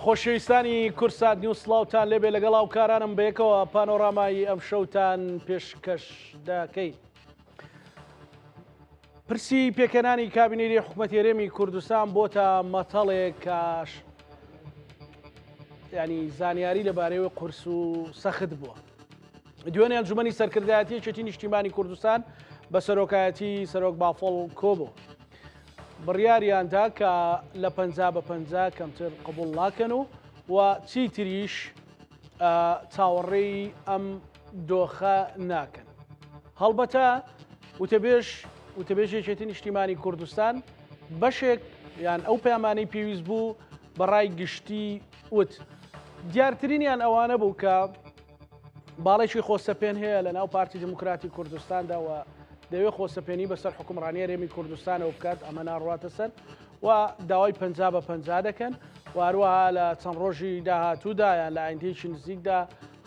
خۆشەویستانی کورسات نیوسڵاوتان لێبێ لەگەڵ هاوکارانم بەیەکەوە پانۆرامایی ئەم شەوتان پێشکەش دەکەین. پرسی پێکەنانی کابینەی حکوومەتی هەرێمی کوردستان بۆتە مەتەڵێک کاش ینی زانیاری لەبارەوەی قورس و سەخت بووە. دوێنێ ئەنجومەنی سەرکردایەتی یەکێتی نیشتیمانی کوردستان بە سەرۆکایەتی سەرۆک باڵ کۆبوو. بڕیاریاندا کە لە 50 کەمتر قبول ناکەن و چیتریش چاوەڕێی ئەم دۆخە ناکەن. هەڵبەتە وتەبێژێکی نیشتیمانی کوردستان بەشێک یان ئەو پەیامانەی پێویست بوو بەڕای گشتی وت. دیارترینیان ئەوانە بوو کە باڵێکی خۆسەپێن هەیە لە ناو پارتی دموکراتی کوردستاندا و دەوێت خۆسەپێنی بەسەر حکومڕانی هەرێمی کوردستانەوە بکات، ئەمە ناڕاتە سەر و داوای 50 دەکەن و هەروەها لە چەند ڕۆژی داهاتوودا یان لە ئایندێکی نزیکدا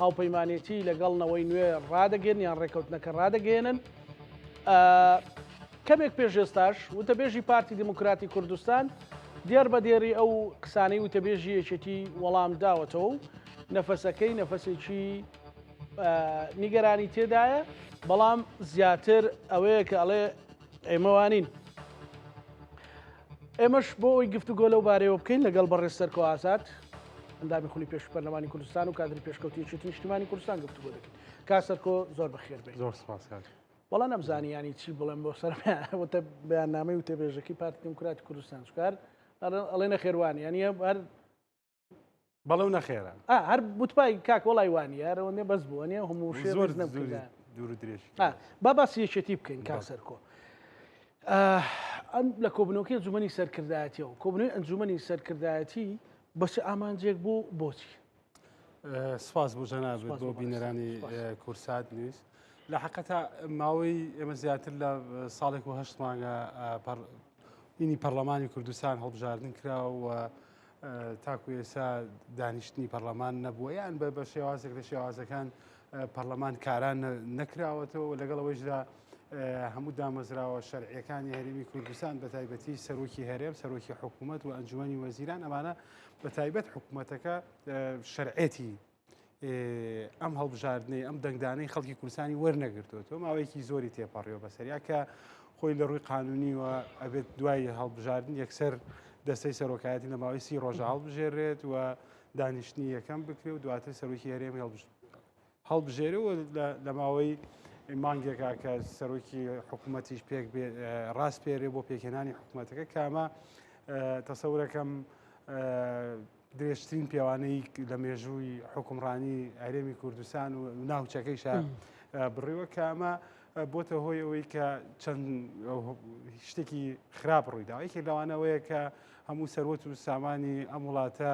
هاوپەیمانێتی لەگەڵنەوەی نوێ ڕدەگەن یان ڕێکەوتنەکە ڕدەگەێنن. کەمێک پێشێستاش وتەبێژی پارتی دموکراتی کوردستان دیار بە دێری ئەو قسانەی وتەبێژی یەکێتی وەڵام داوەتەوە و نەفەسەکەی نەفەسێکی نیگەرانی تێدایە، بەڵام زیاتر ئەوەیە کە ئەڵێ ئێمەوانین. ئێمەش بۆ ئەوی گفتوگۆ لەو بارەوە بکەین لەگەڵ بەڕێستەرکۆ ئازاد ئەندامی خولی پێش پەرلەمانی کوردستان و کادری پێشکەوتی یەکێتی نیشتیمانی کوردستان گفتوگۆ دەکەین. کاسەرکۆ زۆر بەخێر بێت. زۆر سپاس. وەڵا نەمزانی ینی چی بڵێم بۆ سەرمەوتە بەیاننامەی وتەبێژەکەی پارتی دموکراتی کوردستان چکار ئەڵێ نەخێوانی ینی هەر بەڵێو نەخێرە هەر بوتپای کاک وڵای وانی یارەوەێ بەس بووە نیە هەموو شێ نەبوو دوور و درێژ با باسی یەکێتی بکەین کاسەرکۆ. ئەم لە کۆبنەوەکەی ئەنجومەنی سەرکردایەتیەوە کۆبنەوەی ئەنجومەنی سەرکردایەتی بەچ ئامانجێک بوو بۆچی؟ سپاس بۆ جەنابێت بۆ بینەرانی کورسات نیوز. لە حەقەتە ماوەی ئێمە زیاتر لە ساڵێک و 8 مانگە ئینی پەرلەمانی کوردستان هەڵبژاردن کراوە و تاکو ئێستا دانیشتنی پەرلەمان نەبووە یان بە شێوازێک لە شێوازەکان پەرلەمان کاران نەکراوەتەوە و لەگەڵ ئەوەیشدا هەموو دامەزراوە شەرعیەکانی هەرێمی کوردستان بە تایبەتی سەرۆکی هەرێم سەرۆکی حکوومەت و ئەنجومەنی وەزیران ئەمانە بە تایبەت حکوومەتەکە شەرعێتی ئەم هەڵبژاردنەی ئەم دەنگدانەی خەڵکی کوردستانی وەرنەگرتووەوە ماوەیەکی زۆری تێپەڕیەوە بەسەریا کە خۆی لە ڕووی قانونی و ئەبێت دوای هەڵبژاردن یەکسەر دەستەی سەرۆکایەتی لە ماوەی 30 ڕۆژە هەڵبژێرێت و دانیشتنی یەکەم بکرێت و دواتر سەرۆکی هەرێمی هەڵبژێرێت و لە ماوەی مانگێکا کە سەرۆکی حکوومەتیش پێک ڕاست پێرێ بۆ پێکهێنانی حکوومەتەکە کامە تەسەورەکەم درێژترین پیاوانەی لە مێژووی حکومڕانی هەرێمی کوردستان و ناوچەکەیشە بڕێوە کامە بۆتە هۆی ئەوەی کە چەند شتێکی خراپ ڕوویدا یەکێک لەوانەوەیە کە هەموو سەرۆت و سامانی ئەم وڵاتە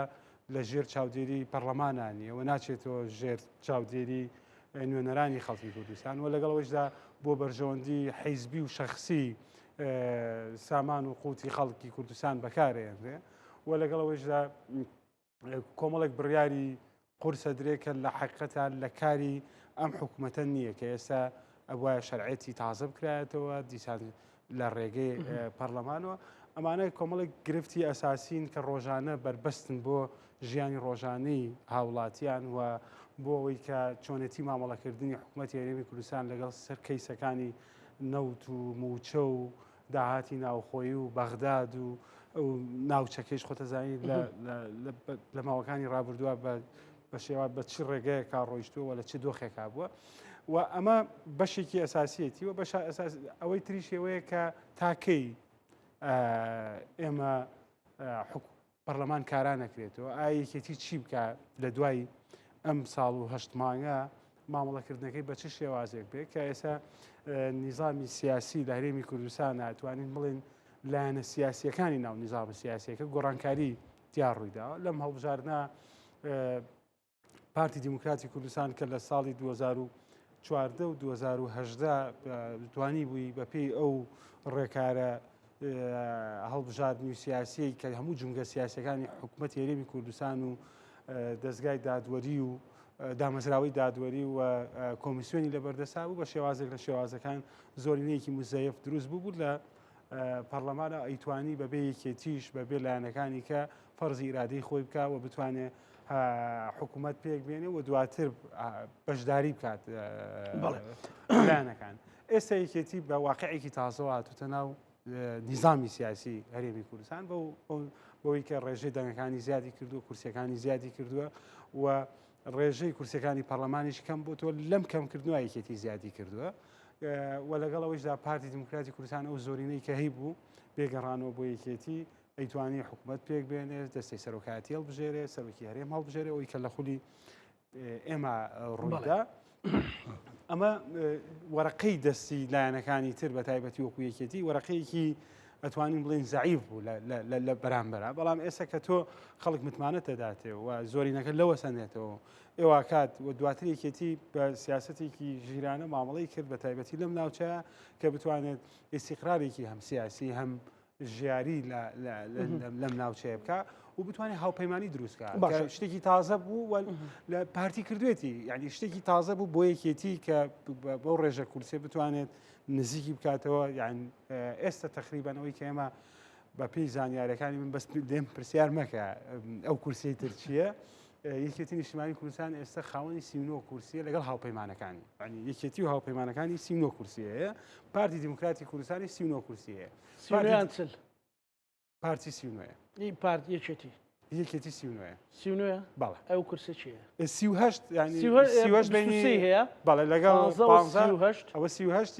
لە ژێر چاودێری پەرلەمانانی ئەوە ناچێتەوە ژێر چاودێری نوێنەرانی خەڵکی کوردستان و لەگەڵەوەشدا بۆ بەرژەوەندی حیزبی و شەخصی سامان و قوتی خەڵکی کوردستان بەکارێنرێ و لەگەڵەوەشدا کۆمەڵێک بڕیاری قورسە درێکە لە حقیقەتە لە کاری ئەم حکوومەتە نییە کە ئێستا ئەوە شەرعەتی تازە بکرایەتەوە دیسان لە ڕێگەی پەرلەمانەوە ئەمانە کۆمەڵێک گرفتی ئەساسین کە ڕۆژانە بربەستن بۆ ژیانی ڕۆژانەی هاوڵاتیان و بۆ ئەوەی کە چۆنێتی مامەڵەکردنی حکوومەتی هەرێمی کوردستان لەگەڵ سەر کەیسەکانی نەوت و موچە و داهاتی ناوخۆیی و بەغداد و ناوچەکەیش خۆتەزانین لە ماوەکانی ڕابردووە بە شێوە بە چ ڕێگەیەکا ڕۆیشتووە لە چ دۆخێکا بووە و ئەمە بەشێکی ئەساسیەتی و بەش ئەوەی تریشەوەیە کە تاکەی ئێمە پەرلەمان کاران نەکرێتەوە ئایا یەکێتی چی بکە لە دوای ئەم ساڵ و 8 مانگە مامەڵەکردنەکەی بە چ شێوازێک بێت کە ئێستا نیزامی سیاسی لە هەرێمی کوردستان ناتوانین بڵێن لایەنە سیاسیەکانی ناو نیزامە سیاسیەکە گۆڕانکاری تیا ڕوویداوە لەم هەڵبژاردنە پارتی دیموکراتی کوردستان کە لە ساڵی 2014 و 2018 توانی بووی بە پێی ئەو ڕێکارە هەڵبژاردننی و سیاسی کە هەموو جونگە سیاسەکانی حکوومەتی هەرێمی کوردستان و دەستگای دادوەری و دامەزراوەی دادوەری و کۆمیسیۆنی لەبەردەسا بوو بە شێوازێک لە شێوازەکان زۆرینەیەکی مزەیف دروست بوو لە پەرلەمانە ئەیتوانی بەبێ یەکێتیش بەبێ لایەنەکانی کە فەرزی ئیرادەی خۆی بکە و بتوانێت حکوومەت پێک بێنێ و دواتر بەشداری بکات لایەنەکان. ئێستا یەکێتی بە واقعێکی تازەوە هاتوتە ناو نیزامی سیاسی هەرێمی کوردستان بەوەی کە ڕێژەی دەنگەکانی زیادی کردووە، کورسیەکانی زیادی کردووە و ڕێژەی کورسەکانی پەرلەمانیش کەم بۆ تۆ لەم کەمکردنەوە یەکێتی زیادی کردووە و لەگەڵ ئەوەشدا پارتی دیموکراتی کوردستان ئەو زۆرینەی کە هەیبوو بێگەڕانەوە بۆ یەکێتی ئەیتوانی حکوومەت پێک بێنێت دەستی سەرۆکاتی هەڵبژێرێ سەرۆکی هەرێم هەڵبژێرێ ئەوەی کە لە خولی ئێمە ڕوویدا. ئەمە وەرەقەی دەستی لایەنەکانی تر بە تایبەتی وەکو یەکێتی وەرەقەیەکی ئەتوانین بڵێن زەعیف بوو لە بەرامبەرە، بەڵام ئێستا کە تۆ خەڵک متمانەت دەداتێ و زۆرینەکە لەوە سەنێتەوە ئێوە کات و دواتر یەکێتی بە سیاسەتێکی ژیرانە مامەڵەی کرد بە تایبەتی لەم ناوچەیە کە بتوانێت ئیستیقرارێکی هەم سیاسی هەم ژیاری لەم ناوچەیە بکە و بتوانێت هاوپەیمانی دروستکە شتێکی تازە بوو لە پارتی کردوێتی، یعنی شتێکی تازە بوو بۆ یەکێتی کە بەو ڕێژە کورسێ بتوانێت نزیکی بکاتەوە. یان ئێستا تقریبان ئەوەی کە ئێمە بە پێی زانیاریەکانی من بەس لێم پرسیار مەکە ئەو کورسی تر چییە. یەکێتی نیشتیمانی کوردستان ئێستا خاوەنی 39 کورسیە لەگەڵ هاوپەیمانەکانی، ینی یەکێتی و هاوپەیمانەکانی 39 کورسیەیە. پارتی دیموکراتی کوردستانی 39 کورسیەیە. پارتی 39 پارتی یەکێتی یەکێتی 39 بەڵێ ئەو کورسە چییە؟ 38 ینی بینی هەیە بەڵێ لەگەڵ 15 ئەوە 38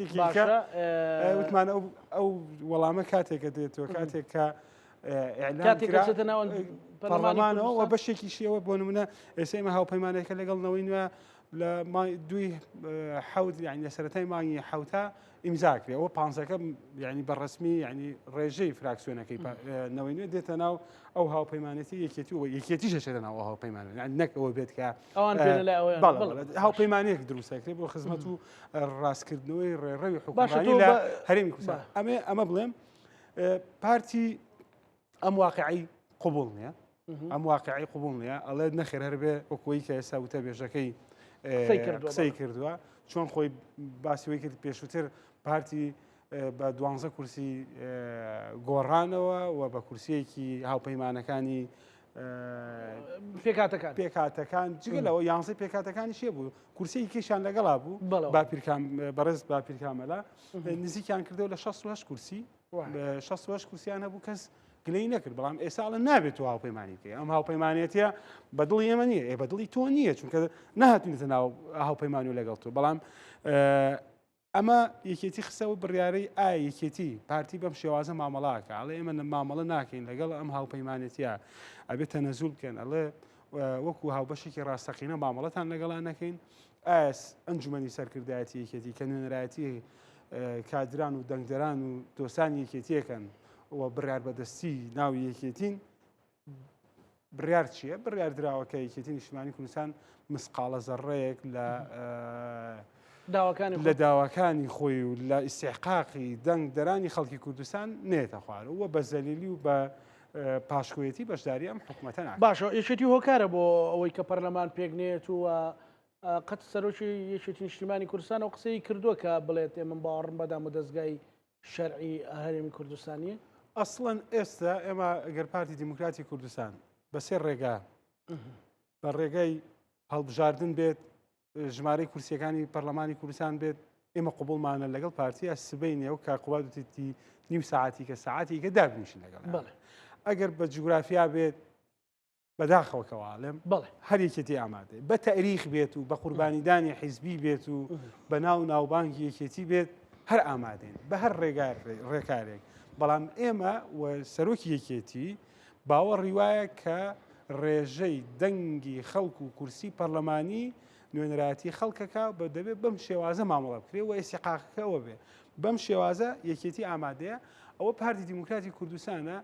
وتمان ئەو وەڵامە کاتێکە دێتەوە کاتێک کە پەرلەمانەوە بەشێکی شیەوە بۆ نمونە ئێستا ئێمە هاوپەیمانەکە لەگەڵنەوەی نوێ لە دوی حەوت یعنی لە سەرەتای مانگی حەوتا ئیمزاکرێ ئەوە پانزەکە یعنی بەڕسمی یعنی ڕێژەی فراکسیۆنەکەی نەوەی نوێ دێتە ناو ئەو هاوپەیمانەتی یەکێتی و یەکێتیش دەچێتە ناو ئەو هاوپەیمانە نەک ئەوە بێت کە هاوپەیمانەیەک دروستەکرێت بۆ خزمەت و ڕاستکردنەوەی ڕێڕەوی حکومڕانی لە هەرێمی کوردستان. ئەمە بڵێم پارتی ئەم واقعی قبول نییە، ئەم واقعی قبول نییە ئەڵێ نەخێر هەر بێ وەکوی کە ئێستا وتە بێژەکەی قسەی کردووە چۆن خۆی باسیەوەی کرد پێشووتر پارتی بە 12 کورسی گۆڕانەوە و بە کورسیەکی هاوپەیمانەکانی پێکاتەکان جگەلەوە یانزەی پێکاتەکانی شێ بوو کورسی کێشان لەگەڵا بوو بەڕێز باپیرکامەلا نزیکیان کردەوە لە 68 کورسی 68 کورسیان هەبوو کەس گلەی نەکرد، بەڵام ئێساڵە نابێت و هاوپەیمانی بکەی. ئەم هاوپەیمانێتە بەدڵی ئێمە نییە، بەدڵی تۆ نییە چونکە نهاتوونێتە ناو هاوپەیمانی و لەگەڵ تۆ. بەڵام ئەمە یەکێتی خسەوە بڕیارەی ئایا یەکێتی پارتی بەم شێوازە مامەڵاکە ئەڵێ ئێمە مامەڵە ناکەین لەگەڵ ئەم هاوپەیمانێتە ئەبێت تەنەزول بکەن، ئەڵێ وەکو هاوبەشێکی ڕاستەقینە مامەڵەتان لەگەڵان نەکەین. ئایا ئەنجومەنی سەرکردایەتی یەکێتی کە نوێنەرایەتی کادران و دەنگدەران و دۆستانی یەکێتیەکەن و بڕیار بەدەستی ناوی یەکێتین بڕیار چییە؟ بڕیار دراوەکە یەکێتی نیشتیمانی کوردستان مسقالە زەڕەیەک لە داواکانی خۆی و لە ئیستحقاقی دەنگدەرانی خەڵکی کوردستان نێتە خوارەوە بە زەلیلی و بە پاشکۆیەتی بەشداری ئەم حکوومەتە ناکات. باشە یەکێتی هۆکارە بۆ ئەوەی کە پەرلەمان پێک نێت و قەت سەرۆکی یەکێتی نیشتیمانی کوردستان و قسەی کردووە کە بڵێت ئێمە باوەڕم بەدام و دەستگای شەرعی هەرێمی کوردستانیە. ئەسڵەن ئێستا ئێمە ئەگەر پارتی دیموکراتی کوردستان بە سێ ڕێگا بە ڕێگەی هەڵبژاردن بێت ژمارەی کورسیەکانی پەرلەمانی کوردستان بێت ئێمە قوبوڵمانە لەگەڵ پارتیە سبەینێ و کاقووادتی نیم ساعتی کە ساعتی کە دابنیشن لەگەڵ. ئەگەر بە جوگرافیا بێت بەداخەوە کەواڵێم هەر یەکێتی ئامادە بە تەریخ بێت و بە قوربانیدانی حیزبی بێت و بە ناوبانگی یەکێتی بێت هەر ئامادەین بە هەر ڕێکارێک. بەڵام ئێمە سەرۆکی یەکێتی باوەڕی وایە کە ڕێژەی دەنگی خەڵک و کورسی پەرلەمانی نوێنەرایەتی خەڵکەکە بە دەبێت بەم شێوازە مامەڵە بکرێت و ئیستحقاقەکەەوە بێ بەم شێوازە یەکێتی ئامادەیە. ئەوە پارتی دیموکراتی کوردستانە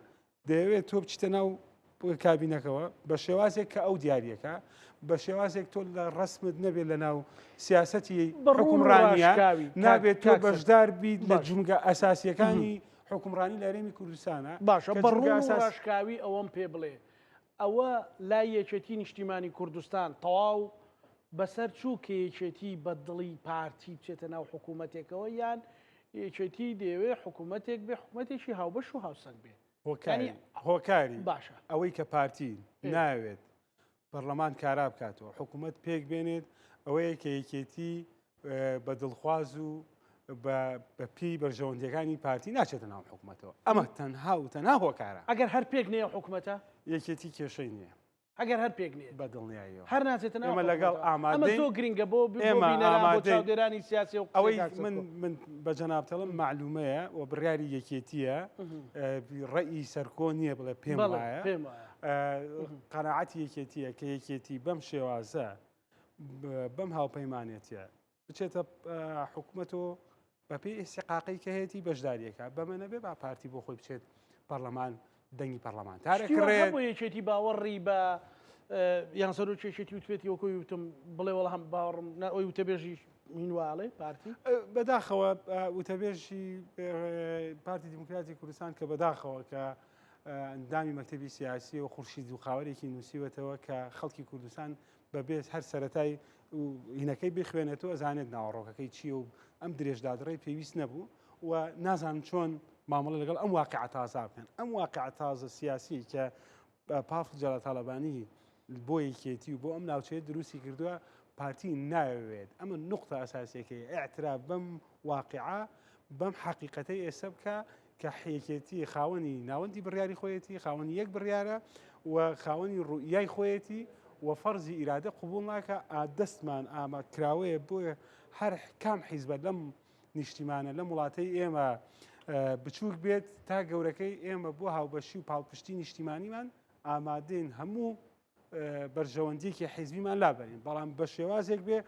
دەیەوێت تۆ بچتە ناو کابینەکەەوە بە شێوازێک کە ئەو دیارریەکە بە شێوازێک تۆ لە ڕسمت نەبێت لە ناو سیاسەتی حکومڕانیە نابێت تۆ بەشدار بیت لە جونگە ئەساسیەکانی حکومڕانی لە هەرێمی کوردستانە. باشە بەڕاشکاوی ئەوەم پێ بڵێ ئەوە لای یەکێتی نیشتیمانی کوردستان تەواو بەسەر چوو کە یەکێتی بە دڵی پارتی بچێتە ناو حکوومەتێکەوە یان یەکێتی دەیەوێ حکوومەتێک بێ حکوومەتێکی هاوبەش و هاوسەنگ بێ هۆکاری باشە ئەوەی کە پارتی ناوێت پەرلەمان کارا بکاتەوە حکوومەت پێک بێنێت ئەوەیە کە یەکێتی بە دڵخواز و بە پێی بەرژەوەندەکانی پارتی ناچێتە ناو حکوومەتەوە ئەمە تەنها و تەنها هۆکارە ئەگەر هەر پێک نییە حکوومەتە یەکێتی کێشەی نییە ئەگەر هەر پێک نییە بە دڵنیاییەوە هەر ناچێتە ئێمە لەگەڵ ئامادەی زۆر گرنگە بۆ ئێمە ئامادەی چاودێرانی سیاسی و ئەوەی من بە جەنابتەڵم معلومەیە و بڕیاری یەکێتیە ڕێی سەرکۆ نییە بڵێ پێم وایە قەناعەتی یەکێتیە کە یەکێتی بەم شێوازە بەم هاوپەیمانێتە بچێتە حکوومەتەوە بەپێی ئێستیقاقی کە هەیەی بەشداریەکە بەمە نەبێ با پارتی بۆ خۆی بچێت پەرلەمان دەنگی پەرلەمانتارەکڕێت بۆ یەکێتی باوەڕی بە یانسەر و کێشێتی وتێتی وەکوی وتم بڵێ وەڵ هەم باوەڕم ئەوی وتەبێژی مینواڵێ پارتی بەداخەوە وتەبێژی پارتی دیموکراتی کوردستان کە بەداخەوە کە ئەندامی مەکتەبی سیاسی و خورشید و خاوەرێکی نووسیوەتەوە کە خەڵکی کوردستان بەبێت هەر سەرەتای هینەکەی بخوێنێتەوە زانێت ناوەڕۆکەکەی چییە و ئەم درێژدادڕێ پێویست نەبوو و نازانم چۆن مامەڵە لەگەڵ ئەم واقعە تازا بکەن ئەم واقعە تازە سیاسی کە پاف جەلال تاالبانی بۆ یەکێتی و بۆ ئەم ناوچەیە دروستی کردووە پارتی ناوێت ئەمە نقطە ئاساسیەکەی ئاعتراف بەم واقعە بەم حقیقەتەی ئێستا بکە کە حەیەکێتی خاوەنی ناوەندی بڕیاری خۆیەتی خاوەنی یەک بڕیارە و خاوەنی ڕوئیای خۆیەتی و فەرزی ئیرادە قوبوڵ ناکە دەستمان ئامادەکراوەیە بۆیە هەر کام حیزبە لەم نیشتیمانە لەم وڵاتەی ئێمە بچووک بێت تا گەورەکەی ئێمە بۆ هاوبەشی و پاڵپشتی نیشتیمانیمان ئامادەین هەموو بەرژەوەندیەکی حیزبیمان لابەرین بەڵام بە شێوازێک بێ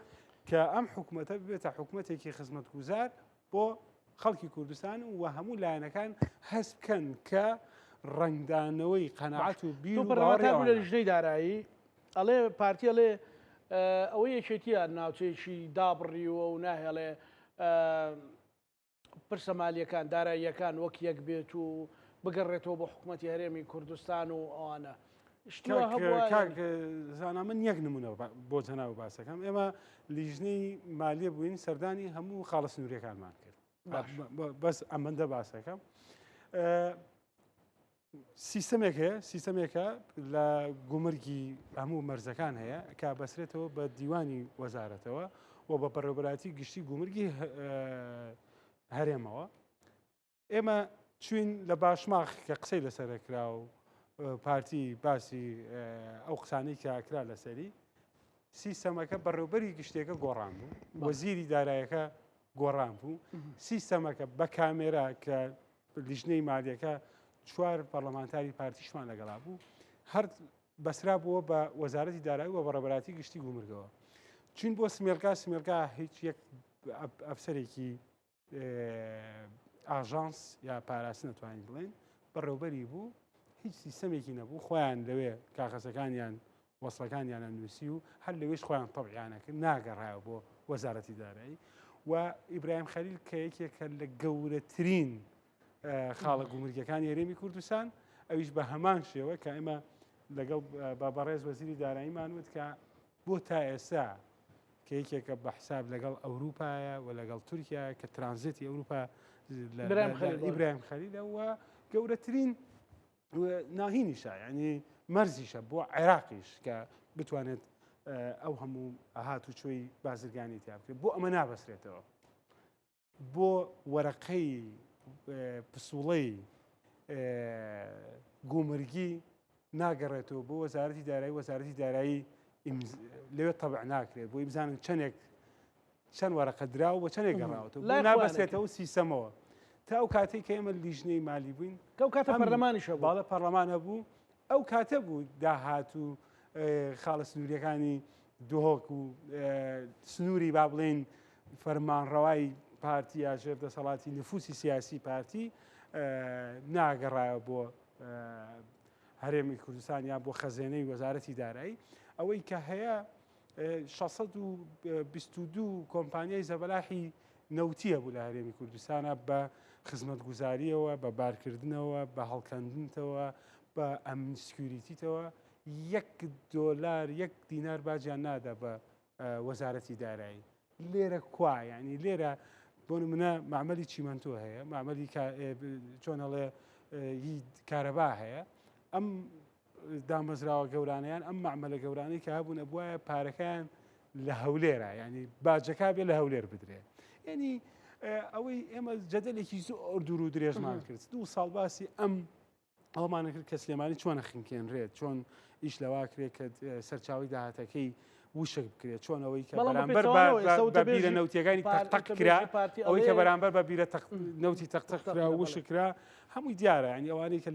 کە ئەم حکوومەتە ببێتە حکوومەتێکی خزمەتگوزار بۆ خەڵکی کوردستان و هەموو لایەنەکان هەست بکەن کە ڕنگدانەوەی قەناعەت و بیر و باوەڕ لە لیژنەی دارایی ئەڵێ پارتی ئەڵێ ئەوەی یەکێتیە ناوچەیەکی دابڕیوە و ناهێڵێ پرسە مالیەکان داراییەکان وەک یەک بێت و بگەڕێتەوە بۆ حکوومەتی هەرێمی کوردستان و ئەوانە زانا من یەک نمونە بۆ جەناو باسەکەم ئێمە لیژنەی مالیە بووین سەردانی هەموو خاڵە سنووریەکانمان کرد بەس ئەمەندە باسەکەم سیستەمێکە لە گومرگی هەموو مەرزەکان هەیە کە بەسرێتەوە بە دیوانی وەزارەتەوە و بە پەروەبەراتی گشتی گومرگی هەرێمەوە ئێمە چوین لە باشماخ کە قسەی لەسەرکرا و پارتی باسی ئەو قسانەی کاکرا لەسەری سیستەمەکە بەڕێوبەری گشتێکە گۆڕان بوو وەزیری دارایەکە گۆڕان بوو سیستەمەکە بە کامێرا کە لیژنەی مالیەکە چوار پەرلەمانتاری پارتیشمان لەگەڵا بوو هەر بەسرا بووە بە وەزارەتی دارایی و بەڕێبەراتی گشتی گومرگەوە چین بۆ سمێرگا هیچ یەک ئەفسەرێکی ئاژانس یا پاراسی نەتوانین بڵێن بەڕێوبەری بوو هیچ سیستەمێکی نەبوو خۆیان لەوێ کاغەزەکانیان وەسڵەکانیان نووسی و هەر لەوێش خۆیان تەبعیانەکە ناگەڕایەوە بۆ وەزارەتی دارایی و ئیبراهیم خەلیل کە یەکێکە لە گەورەترین خاڵە گومرگەکانی هەرێمی کوردستان ئەویش بە هەمان شێوە کە ئێمە لەگەڵ بەڕێز وەزیری داراییمان وت کە بۆ تا ئێستا کە یەکێکە بە حساب لەگەڵ ئەوروپایە و لەگەڵ تورکیا کە ترانزیتی ئەوروپا ئیبراهیم خەلیلە و گەورەترین ناهینیشە ینی مەرزیشە بۆ عێراقیش کە بتوانێت ئەو هەموو ئاهات و چۆی بازرگانی تیا بکرێت بۆ ئەمە نابەسرێتەوە بۆ وەرەقەی پسوڵەی گومرگی ناگەڕێتەوە بۆ وەزارەتی دارایی لەوێ تەبع ناکرێت بۆی بزانن چەند وەرەقە درا و بە چەندێک گەڕاوەتەوە نابەسرێتەوە سیستەمەوە تا ئەو کاتێک کە ئێمە لیژنەی مالی بووین کە ئەو کاتە پەرلەمانیشە باڵە پەرلەمانە بوو ئەو کاتە بوو داهات و خاڵە سنووریەکانی دۆهۆک و سنووری با بڵێن فەرمانڕەوای پارتی یا ژێر دەسەڵاتی نفوسی سیاسی پارتی ناگەڕایە بۆ هەرێمی کوردستان یا بۆ خەزێنەی وەزارەتی دارایی ئەوەی کە هەیە 622 کۆمپانیای زەبەلاحی نەوتیە بوو لە هەرێمی کوردستانە بە خزمەتگوزاریەوە بە بارکردنەوە بە هەڵکەندنەوە بە ئەمن سکیوریتیتەوە $1 1 دینار باجیان نادا بە وەزارەتی دارایی لێرە کووا ینی لێرە بۆ نمونە معمەلی چیمەنتۆ هەیە معمەلی چۆنەڵێ هی کارەبا هەیە ئەم دامەزراوە گەورانیان ئەم معمەلە گەورانەی کە هەبوون ئەبوایە پارەکان لە هەولێرە ینی باجەکە بێ لە هەولێر بدرێ ینی ئەوەی ئێمە جەدەلێکی زۆر دوور و درێژمان کرد 2 ساڵ باسی ئەومانە کرد کە سلێمانی چۆنە خنکێنرێت چۆن ئیش لەوا کرێت کە سەرچاوی داهاتەکەی وشک بکرێت چۆن ئەوەی کە بەرامبەر بە بیرە نەوتیەکانی تەق کرا ئەوەی کە بەرامبەر بە بیرە نەوتی تەقتەقرا وشکرا هەمووی دیارە ینی ئەوانەی کە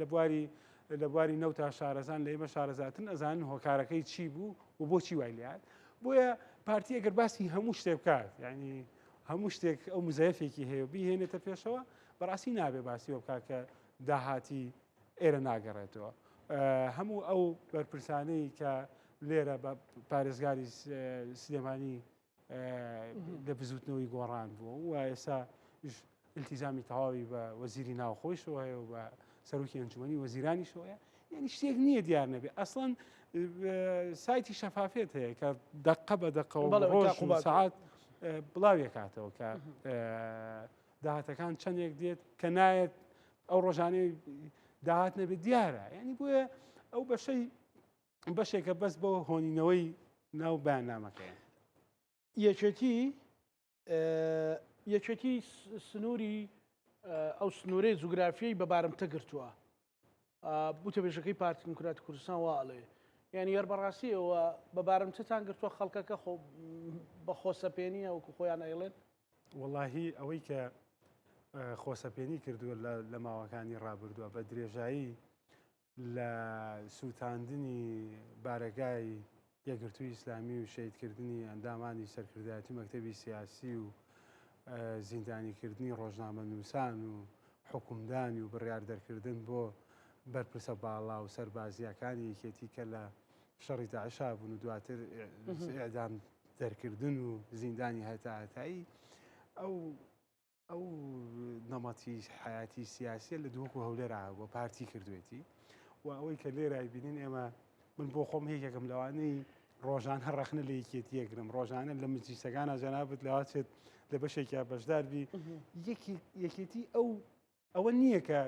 لە بواری نەوتا شارەزان لە ئێمە شارەزاتن ئەزان هۆکارەکەی چی بوو و بۆچی وای لات بۆیە پارتی ئەگەر باسی هەموو شتێک بکات ینی هەموو شتێک ئەو مزایفێکی هەیە بیهێنێتە پێشەوە بەڕاستی نابێ باسیەوە بکات کە داهاتی ئێرە ناگەڕێتەوە هەموو ئەو بەرپرسانەی کە لێرە بە پارێزگاری سلێمانی لە بزوتنەوەی گۆڕان بووە و ئێستا التیزامی تەواوی بە وەزیری ناوخۆیشەوە هەیە و بە سەرۆکی ئەنجومەنی وەزیرانیشەوەیە یعنی شتێک نییە دیار نەبێ ئەسڵەن سایتی شەفافێت هەیە کە دەقە بە دەقەوە ڕۆژ سەعات بڵاوێکاتەوە کە داهاتەکان چەندێک دێت کە نایەت ئەو ڕۆژانەی داهات نەبێت دیارە ینی بۆیە ئەو بەشێکە بەس بۆ هۆنینەوەی ناو بەیاننامەکەیە یەکێتی سنووری ئەو سنوورەی جوگرافیەی بە بارمتە گرتووە بوتە بێژەکەی پارتی دیموکراتی کوردستان واڵێ یعنی یاربەڕاستیەوە بە بارمتەتان گرتووە خەڵکەکە بە خۆسەپێنیە وەکو خۆیان ئەیڵێن وەڵاهی ئەوەی کە خۆسەپێنی کردووە لە ماوەکانی ڕابردووە بە درێژایی لە سووتاندنی بارەگای یەکگرتووی ئیسلامی و شەیدکردنی ئەندامانی سەرکردایەتی مەکتەبی سیاسی و زیندانیکردنی ڕۆژنامە نووسان و حکومدانی و بڕیاردەرکردن بۆ بەرپرسە باڵا و سەربازیەکانی یەکێتی کە لە شەڕی داعشا بوون و دواتر ئێعدام دەرکردن و زیندانی هەتایی ئەو نەمەتی حیاتی سیاسیە لە دووەکو هەولێرا بۆ پارتی کردوێتی و ئەوەی کە لێرای بینین ئێمە من بۆ خۆم هەیەکەکەم لەوانەی ڕۆژانە ڕەخنە لە یەکێتیەکرم ڕۆژانە لە مجلیسەکانە جەنابەت لەواتێت لە بەشێکیا بەشداربی یەکێتی ئەوە نییە کە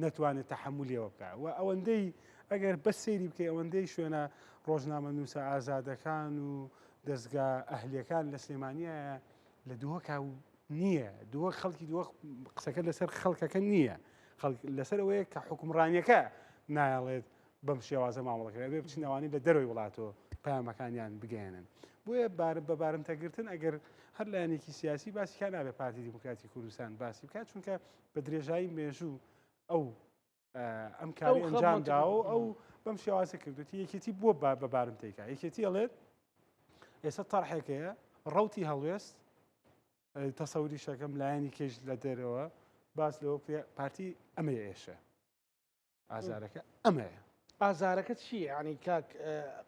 نەتوانێت تەحمولیەوە بکە و ئەوەندەی ئەگەر بەس سەیری بکەی ئەوەندەی شوێنە ڕۆژنامە نووسە ئازادەکان و دەستگا ئەهلیەکان لە سلێمانیە لە دووەکە نییە دووە خەڵکی دووە قسەکە لەسەر خەڵکەکە نییە لەسەر ئەوەیە کە حکومڕانیەکە نایڵێت بەم شێوازە مامەڵەکە بێ بچین ئەوانەی لە دەرەوەی وڵاتەوە پەیامەکانیان بگەێنن بۆیە بە بارمتەگرتن ئەگەر هەر لایەنێکی سیاسی باسی کا نابێت پارتی دیموکراتی کوردستان باسی بکات چونکە بە درێژایی مێژوو ئەم کاری ئەنجام داوە ئەو بەم شێوازە کردوێتی یەکێتی بۆ بە بارمتەیکا یەکێتی ئەڵێت ئێستا تەڕحێکەیە ڕەوتی هەڵوێست تەسەوری شەکەم لایەنی کێژ لە دەرەوە باس لەوە پارتی ئەمەیە ئێشە ئازارەکە ئەمەیە ئازارەکە چییە ینی کاک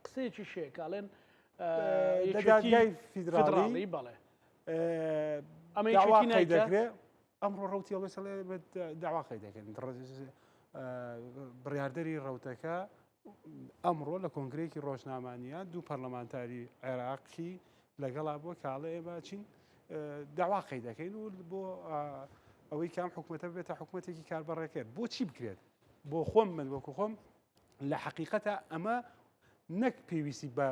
قسەیەکی شێکاڵێن دادگای فیدراڵی بەڵێ ئەمەی دەکرێت ئەمڕۆ ڕەوتی ئەڵێ داواقی دەکەن بڕیاردەری ڕەوتەکە ئەمڕۆ لە کۆنگرێکی ڕۆژنامانیە دوو پەرلەمانتاری عێراقی لەگەڵا بۆ کاڵێ ئێمە چین داواقی دەکەین و بۆ ئەوەی کام حکوومەتە بێتە حکوومەتێکی کاربڕێکرد بۆ چی بکرێت بۆ خۆم من وەکو خۆم لە حقیقەتە ئەمە نەک پێویستی بە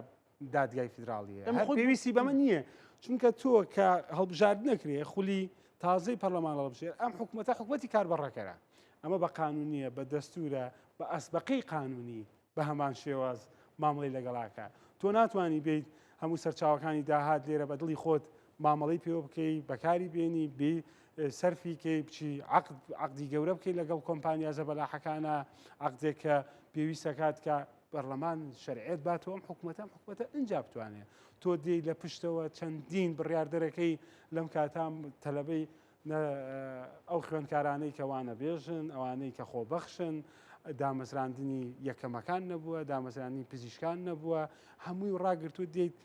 دادگای فیدراڵیە پێویستی بەمە نییە چونکە تۆ کە هەڵبژارد نەکرێ خولی تازەی پەرلەمان هەڵبژێر ئەم حکوومەتە حکوومەتی کاربڕەکەرە ئەمە بە قانونیە بە دەستورە بە ئەسبەقەی قانونی بە هەمان شێواز مامەڵەی لەگەڵاکە تۆ ناتوانانی بیت هەموو سەرچاوەکانی داهات لێرە بە دڵی خۆت مامەڵەی پێوە بکەی بەکاری بێنی بێ سەرفیکەی بچی عقدی گەورە بکەی لەگەڵ کۆمپانیا زەبەلاحەکانە عقدێک کە پێویستە کات کە پەرلەمان شەرعێت باتەوە ئەم حکوومەتە ئەنجا بتوانێت تۆ دێی لە پشتەوە چەندین بڕیاردەرەکەی لەم کاتام تەلەبەی ئەو خوێندکارانەی کەوانە بێژن ئەوانەی کە خۆبەخشن دامەزراندنی یەکەمەکان نەبووە دامەزرانی پزیشکان نەبووە هەمووی ڕاگرتو دێیت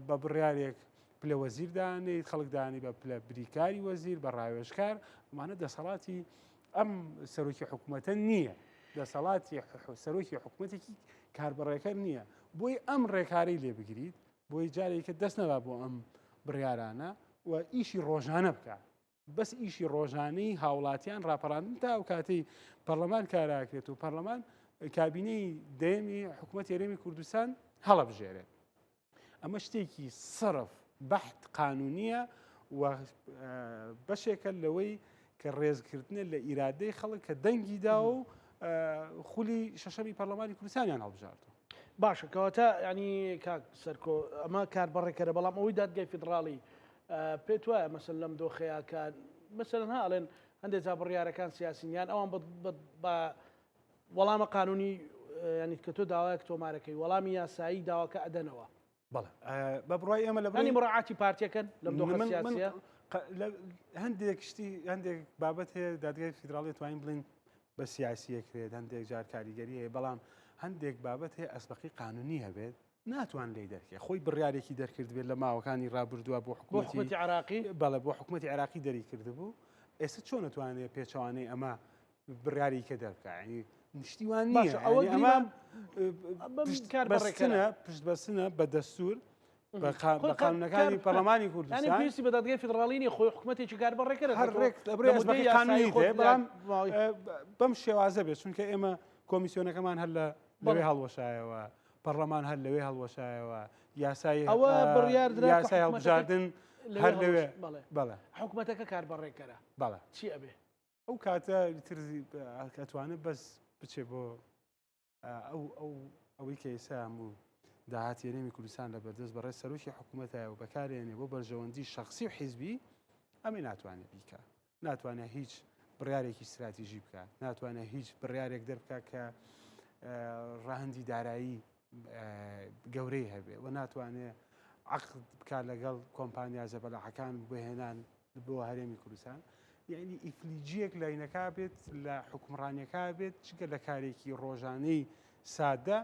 بە بڕیارێک پلە وەزیر دانێت خەڵکدانی بە پلە بریکاری وەزیر بە ڕاوێژکار ئەمانە دەسەڵاتی ئەم سەرۆکی حکوومەتە نییە دەسەڵاتی سەرۆکی حکوومەتێکی کاربڕێکەر نییە بۆی ئەم ڕێکارەی لێ بگریت بۆی جارێککە دەست نەبا بۆ ئەم بڕیارانە و ئیشی ڕۆژانە بکە بەس ئیشی ڕۆژانەی هاوڵاتیان ڕاپەڕاندن تا ئەو کاتەی پەرلەمان کاراکرێت و پەرلەمان کابینەی دەیەمی حکوومەت هێرێمی کوردستان هەڵەبژێرێت ئەمە شتێکی سرف بەحت قانونیە و بەشێکە لەوەی کە ڕێزکردنە لە ئیرادەی خەڵک کە دەنگی دا و خولی شەشەمی پەرلەمانی کوردستانیان هەڵبژاردەوە. باشە کەواتە ینی کاک سەرکۆ ئەمە کار بەڕێکەرە بەڵام ئەوەی دادگای فیدراڵی پێت وایە مەسەن لەم دۆخەیەکان مەسەرەن هاڵێن هەندێک جا بڕیارەکان سیاسییان ئەوان بە وەڵامە قانونی ینی کە تۆ داوایەک تۆمارەکەی وەڵامی یاسایی داواکە ئەدەنەوە بەڵێ بە بڕای ئێمە لە ینی مڕعاتی پارتیەکەن لەم دۆخە سیاسیە هەندێک شتی هەندێک بابەت هەیە دادگای فیدراڵی توانین بڵین بە سیاسیەکرێت هەندێک جار کاریگەری هەیە بەڵام هەندێک بابەت هەیە ئەسبقی قانونی هەبێت ناتوان لێ دەرکێ خۆی بڕیارێکی دەرکرد بێت لە ماوەکانی ڕابردووە بۆ حکوومەتی عراقی بەڵێ بۆ حکوومەتی عراقی دەری کردبوو ئێستا چۆن نتوانێت پێچوانەی ئەمە بڕیاری کە دەرکە ینی نیشتیوان نییە ئەمە پشتبەستنە بە دەستور بە قانونەکانی پەرلەمانی کوردستان پێویستی بە دادگای فیدراڵی خۆی حکوومەتی کار بەڕێکەرە هەرێک قانونی هەیە بەڵام بەم شێوازە بێت چونکە ئێمە کۆمیسیۆنەکەمان هەر لەوێ هەڵوەشایەوە پەرلەمان هەر لەوێ هەڵوەشایەوە یاسای ئەوە بڕیاردرا یاسای هەڵبژاردن هەر لەوێ بەڵێ حکوومەتەکە کار بەڕێکەرە بەڵێ چی ئەبێ ئەو کاتە ئەتوانێت بەس بچێ بۆ ئەوەی کە ئێستا هەموو داهات هێرێمی کوردستان لە بەردەست بەڕێ سەرۆکی حکوومەتایە و بەکارێنێ بۆ بەرژەوەندی شخصی و حیزبی ئەمێ ناتوانێت بیکە ناتوانێت هیچ بڕیارێکی استراتیژی بکە ناتوانێت هیچ بڕیارێک دەربکە کە ڕاهەندی دارایی گەورەی هەبێ و ناتوانێت عقد بکات لەگەڵ کۆمپانیا زەبەلاحەکان بهێنان بۆ هەرێمی کوردستان یعنی ئیفلیجیەک لاینەکە بێت لە حکومڕانیەکە بێت چگە لە کارێکی ڕۆژانەی سادە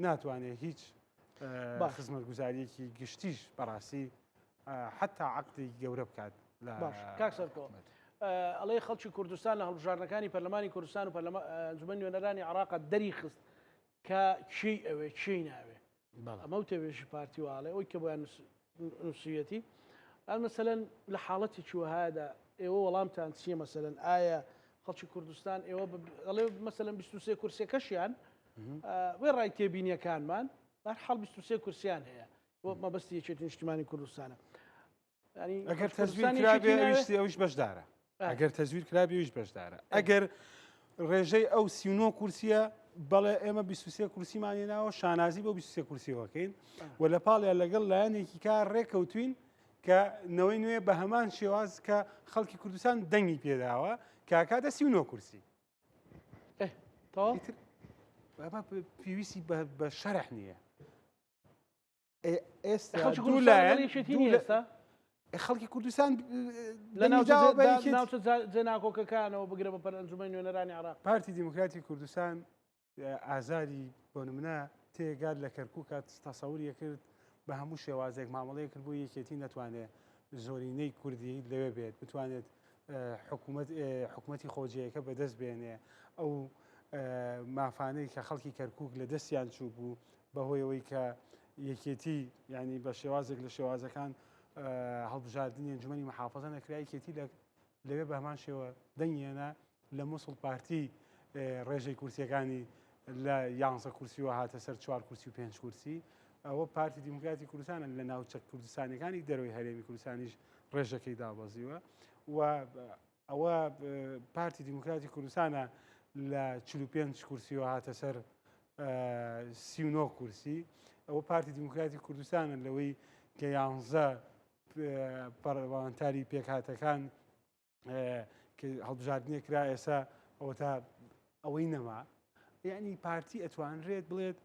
ناتوانێت هیچ خزمەتگوزاریەکی گشتیش بەڕاستی حتا عقدی گەورە بکات لە کاک سەرکۆ ئەڵێ خەڵکی کوردستان لە هەڵبژاردنەکانی پەرلەمانی کوردستان و ئەنجومەن نوێنەرانی عێراق دەری خست کە چی ئەوێ چی ناوێ ئەمە و تێوێژی پارتی واڵێ ئەوی کە بۆیان نووسیەتی مەسەلەن لە حاڵەتێکی وهایەدا ئێوە وەڵامتان چییە مەسەلەن ئایا خەڵکی کوردستان ئێوە ئەڵێ مەسەلەن 23 کورسیەکەشیان وێ ڕای تێبینیەکانمان هەڵ 23 کورسیان هەیە مەبەستی یەکێتی نیشتیمانی کوردستانە ئەگەر تەزویر کرابێ ئەویشتی ئەوش بەشدارە ئەگەر تەزویر کرابێ ئەوش بەشدارە ئەگەر ڕێژەی ئەو 39 کورسیە بەڵێ ئێمە 23 کورسیمانی ناوە شانازی بۆ 23 کورسیەوەکەین و لە پاڵیان لەگەڵ لایەنێکی کار ڕێکەوتوین کە نەوەی نوێ بە هەمان شێواز کە خەڵکی کوردستان دەنگی پێداوە کاکاتە 39 کورسی پێویستی بە شەرح نییە ئێستا خەڵکی کوردستان لە ناوچە جێناکۆکەکانەوە بگرە بە ئەنجومەن نوێنەرانی عێراق پارتی دیموکراتی کوردستان ئازاری بۆ نمونە تێگات لە کەرکووکە تەسەووریە کرد بە هەموو شێوازێک مامەڵەیە کرد بۆ یەکێتی نەتوانێت زۆرینەی کوردی لەوێ بێت بتوانێت حکوومەتی خۆجیەکە بەدەست بێنێ ئەو مافانەی کە خەڵکی کەرکووک لە دەستیان چوو بوو بەهۆیەوەی کە یەکێتی ینی بە شێوازێک لە شێوازەکان هەڵبژاردننی ئەنجومەنی مەحافەزە نەکرای یەکێتی لەوێ بە هەمان شێوە دەنگێنە لە مووسڵ پارتی ڕێژەی کورسیەکانی لە 11 کورسیوە هاتە سەر 4 کورسی و 5 کورسی ئەوە پارتی دیموکراتی کوردستانە لە ناوچە کوردستانەکانی دەرەوەی هەرێمی کوردستانیش ڕێژەکەی دابەزیوە و ئەوە پارتی دیموکراتی کوردستانە لە 45 کورسیوە هاتە سەر 39 کورسی ئەوە پارتی دیموکراتی کوردستانە لەوەی کە 11 پەرلەمانتاری پێکهاتەکان کە هەڵبژاردننیە کرا ئێستا ئەوە تا ئەوەی نەما یعنی پارتی ئەتوانرێت بڵێت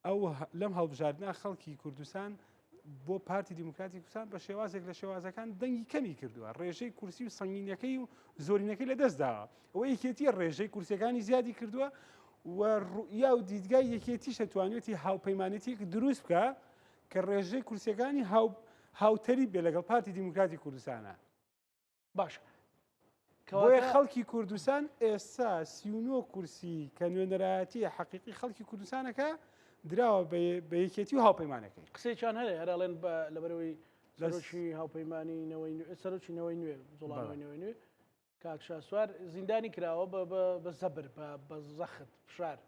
ئەو لەم هەڵبژاردننا خەڵکی کوردستان بۆ پارتی دیموکراتی کوردستان بە شێوازێک لە شێوازەکان دەنگی کەمی کردووە ڕێژەی کورسی و سەنگینەکەی و زۆرینەکەی لە دەستداوە ئەوە یەکێتی ڕێژەی کورسەکانی زیادی کردووە و ڕوئیا و دیدگای یەکێتیش دەتوانێتی هاوپەیمانێتیەک دروست بکە کە ڕێژەی کورسەکانی هاوتەری بێ لەگەڵ پارتی دیموکراتی کوردستانە باش بۆیە خەڵکی کوردستان ئێستا 39 کورسی کە نوێنەرایەتی حەقیقی خەڵکی کوردستانەکە دراوە بە یەکێتی و هاوپەیمانەکەی قسێکیان هەیە هەرڵێن لەبەرەوەی سەرۆکی هاوپەیمانینەوەی سەرۆکی نەوەی نوێ جوڵانەوەی نەوەی نوێ کاک شاسوار زیندانی کراوە بە زەبر بە زەخت فشار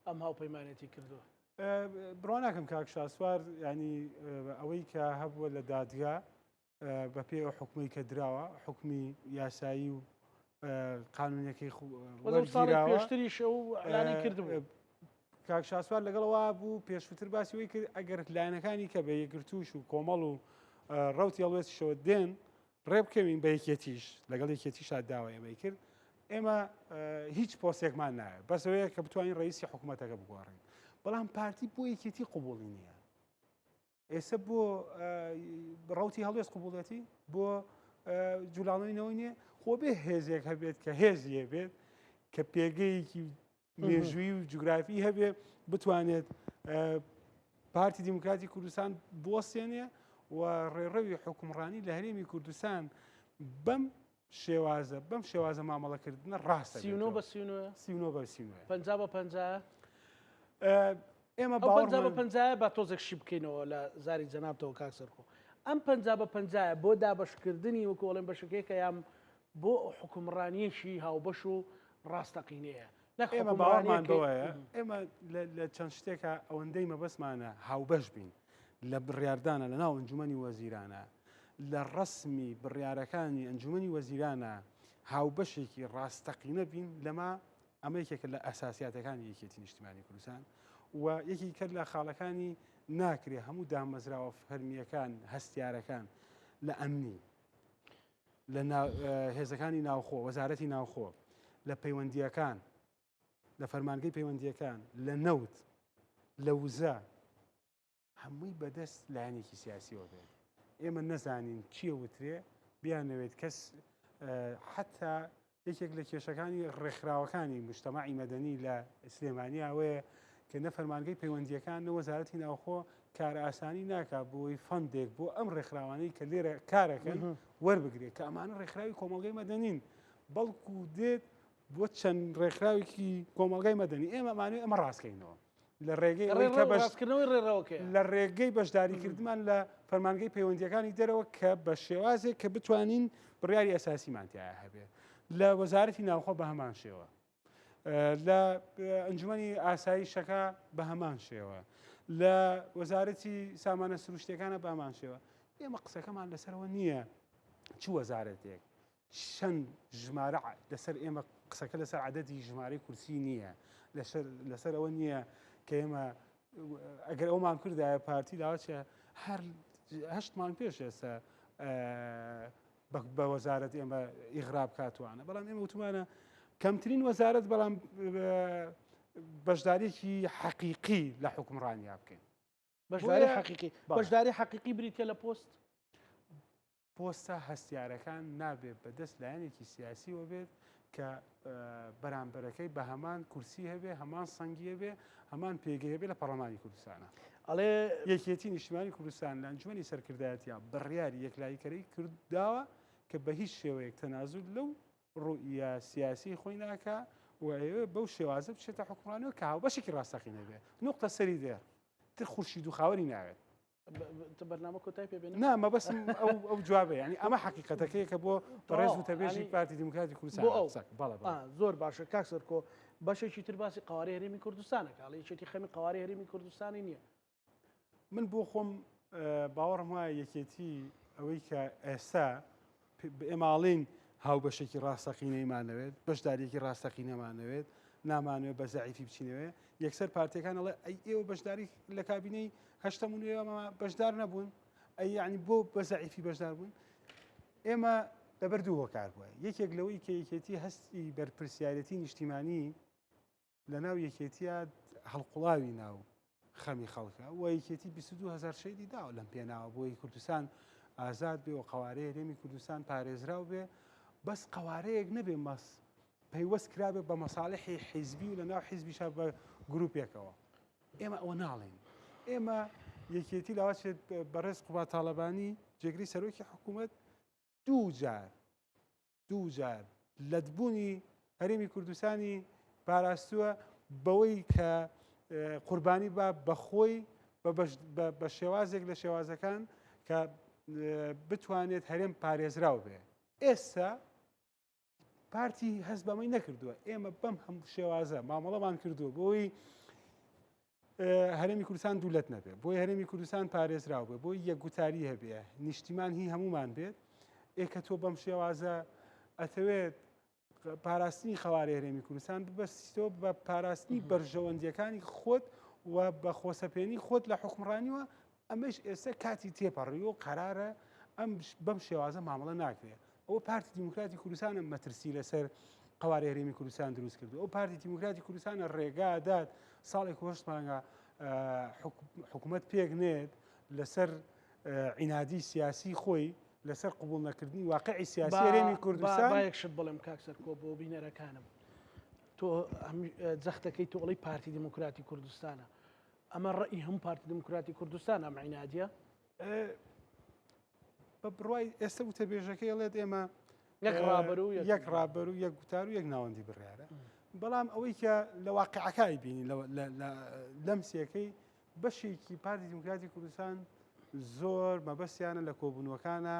ئەم هاوپەیمانێتی کردووە. بڕوا ناکەم کاک شاسوار ینی ئەوەی کە هەبووە لە دادگا بە پێ ئەو حکومی کە دراوە حکمی یاسایی و قانونیەکەی پێشتریش ئەو ئەلانی کردبوو. کاک شاسوار لەگەڵەوە بوو پێشووتر باسیەوەی کرد ئەگەر لایەنەکانی کە بە یەکگرتووش و کۆمەڵ و ڕوتی هەڵوێستیشەوە دێن ڕێ بکەوین بە یەکێتیش لەگەڵ یەکێتیشا داوای ئەمەی کرد ئێمە هیچ پۆستێکمان نایە بەسەوەیە کە بتوانین ڕئیسی حکوومەتەکە بگۆڕین بەڵام پارتی بۆ یەکێتی قوبوڵی نییە ئێستا بۆ ڕوتی هەڵوێست قوبوڵەتی بۆ جوڵانەوەی نییە خۆ بێ هێزێک هەبێت کە هێزیە بێت کە پێگەیەکی مێژووی و جوگرافی هەبێ بتوانێت پارتی دیموکراتی کوردستان بوەستێنێ و ڕێڕەوی حکومڕانی لە هەرێمی کوردستان بەم شێوازە مامەڵەکردنە ڕاستە 39 بە 50 بە 50 ئێمە 50 بە 50 با تۆزێکشی بکەینەوە لە زاری جەنابەوە کاک سەرخۆ ئەم 50 بە 50 بۆ دابەشکردنی وەکۆڵێن بەشەکەیکە یام بۆ حکومڕانیەشی هاوبەش و ڕاستەقینەیە ئێمە باوەڕمان بەوەیە ئێمە لە چەند شتێکە ئەوەندەی مەبەسمانە هاوبەش بین لە بڕیاردانە لە ناو ئەنجومەنی وەزیرانە لە ڕسمی بڕیارەکانی ئەنجومەنی وەزیرانە هاوبەشێکی ڕاستەقینە بین لەما ئەمەیەکێکە لە ئەساسیاتەکانی یەکێتی نیشتیمانی کوردستان و یەکی کە لە خاڵەکانی ناکرێ هەموو دامەزراوە فەرمیەکان هەستیارەکان لە ئەمنی لە هێزەکانی ناوخۆ وەزارەتی ناوخۆ لە پەیوەندیەکان لە فەرمانگەی پەیوەندیەکان لە نەوت لە وزە هەمووی بەدەست لایەنێکی سیاسیەوە بێت ئێمە نەزانین چییە وترێ بیانەوێت کەس حتا یەکێک لە کێشەکانی ڕێکخراوەکانی مجتەماعی مەدەنی لە سلێمانی ئەوەیە کە نە فەرمانگەی پەیوەندیەکان نە وەزارەتی ناوخۆ کارە ئاسانی ناکات بۆی فەندێک بۆ ئەم ڕێکخراوانەی کە لێرە کارەکەن وەربگرێت کە ئەمانە ڕێکخراوی کۆمەڵگەی مەدەنین بەڵکو دێت بۆ چەند ڕێکخراوێکی کۆمەڵگەی مەدەنی ئێمەمانوێ ئەمە ڕاستکەینەوە لە ڕێگەی لە ڕێگەی بەشداریکردمان لە فەرمانگەی پەیوەندیەکانی دەرەوە کە بە شێوازێک کە بتوانین بڕیاری ئەساسیمانتیایە هەبێت لە وەزارەتی ناوخۆ بە هەمان شێوە لە ئەنجومەنی ئاسایشەکە بە هەمان شێوە لە وەزارەتی سامانە سروشتەکانە بە هەمان شێوە ئێمە قسەکەمان لەسەرەوە نییە چ وەزارەتێک چەند ژمارە لەسەر ئێمە قسەکە لەسەر عەدەدی ژمارەی کورسی نییە لەسەر ئەوە نییە کە ئێمە ئەگەر ئەومان کردایە پارتی داوەچە هەر 8 مانگ پێش ئێستا بە وەزارەت ئێمە ئیغراب کاتوانە بەڵام ئێمە وتمانە کەمترین وەزارەت بەڵام بەشدارێکی حەقیقی لە حکومڕانیا بکەین بەشداری حەقیقی بریتە لە پۆستە هەستیارەکان نابێت بەدەست لایەنێکی سیاسیەوە بێت کە بەرامبەرەکەی بە هەمان کورسی هەبێ هەمان سەنگیە بێ هەمان پێگەیە بێ لە پەرلەمانی کوردستانە ئەڵێ یەکێتی نیشتیمانی کوردستان لە ئەنجومەنی سەرکردایەتیە بڕیاری یەکلاییکەرەی کرداوە کە بە هیچ شێوەیەک تەنازول لەو ڕوئیە سیاسی خۆی ناکە و ئێوە بەو شێوازە بچێتە حکومڕانیەوە کە هاوبەشێکی ڕاستەقینە بێ نقطە سەری دێر تر خورشید و خاوەری ناوێت بەرنامە کۆتای پێبێنە نامە بەسم ئەو جوابە ینی ئەمە حەقیقەتەکەیە کە بۆ ڕێز و تەبێژی پارتی دیموکراتی کوردستان زۆر باشە کاک سەرکۆ بەشێکی تر باسی قواری هەرێمی کوردستانە کاڵی یەکێتی خەمی قواری هەرێمی کوردستانی نییە من بۆ خۆم باوەڕم وایە یەکێتی ئەوەی کە ئێستا ئێماڵین هاوبەشێکی ڕاستەقینەیمانەوێت بەشداریەکی ڕاستەقینەمانەوێت نامانوێت بە زەعیفی بچینەوە یەکسەر پارتیەکان ئەڵێ ئەی ئێوە بەشداری لە کابینەی هەشتەمون ئێوە بەشدار نەبوون ئەی یعنی بۆ بە زەعیفی بەشدار بوون ئێمە لەبەر دوو هۆکار بووە یەکێک لەوەی کە یەکێتی هەستی بەرپرسیارەتی نیشتیمانی لە ناو یەکێتیە هەڵقوڵاوی ناو خەمی خەڵکە و یەکێتی 22,000 شەیدی داوە لەم پێناوە بۆی کوردستان ئازاد بێ و قوارەی هەرێمی کوردستان پارێزراو بێ بەس قوارەیەک نەبێ مەس پەیوەست کرابێ بە مەساڵحی حیزبی و لە ناو حیزبیشا بە گروپێکەوە ئێمە ئەوە ناڵێن ئێمە یەکێتی لاوەچێت بەڕێز قوبا تاڵەبانی جێگری سەرۆکی حکوومەت دوو جار لەدبوونی هەرێمی کوردستانی پاراستووە بەوەی کە قوربانی بە بەخۆی بە شێوازێک لە شێوازەکان کە بتوانێت هەرێم پارێزراو بێ. ئێستا پارتی هەست بەمەی نەکردووە. ئێمە بەم هەموو شێوازە مامەڵەمان کردووە بۆی هەرێمی کوردستان دوولەت نەبێت، بۆی هەرێمی کوردستان پارێزراو بێ، بۆی یەکگوتاری هەبێ، نیشتیمان هی هەمومان بێت. ئێکە تۆ بەم شێوازە ئەتەوێت پاراستنی خەواری هەرێمی کوردستان ببەستیتەوە بە پاراستنی بەرژەوەندیەکانی خۆت و بە خۆسەپێنی خۆت لە حکومڕانیوە، ئەمەش ئێستا کاتی تێپەڕی و قەرارە ئەم بەم شێوازە مامەڵە ناکرێت. ئەوە پارتی دیموکراتی کوردستانە مەترسی لەسەر قەواری هەرێمی کوردستان دروست کردو. ئەو پارتی دیموکراتی کوردستانە ڕێگادات ساڵێک هۆشت مانگە حکوومەت پێک نێت لەسەر عینادی سیاسی خۆی لەسەر قبول نەکردنی واقعی سیاسی هەرێمی کوردستان. یەکشت بڵێم کاکسەر کۆ بۆ بینەرەکانم تۆ جەختەکەی تۆڵی پارتی دیموکراتی کوردستانە، ئەمە ڕئی هەموو پارتی دیموکراتی کوردستان ئەم عینادیە بە بڕوای ئێستا وتە بێژەکەی ئەڵێت ئێمە یەک ڕابەر و یەک گوتار و یەک ناوەندی بڕیارە. بەڵام ئەوەی کە لە واقعەکەی بینی لەم سیەکەی بەشێکی پارتی دیموکراتی کوردستان زۆر مەبەستیانە لە کۆبوونەوەکانە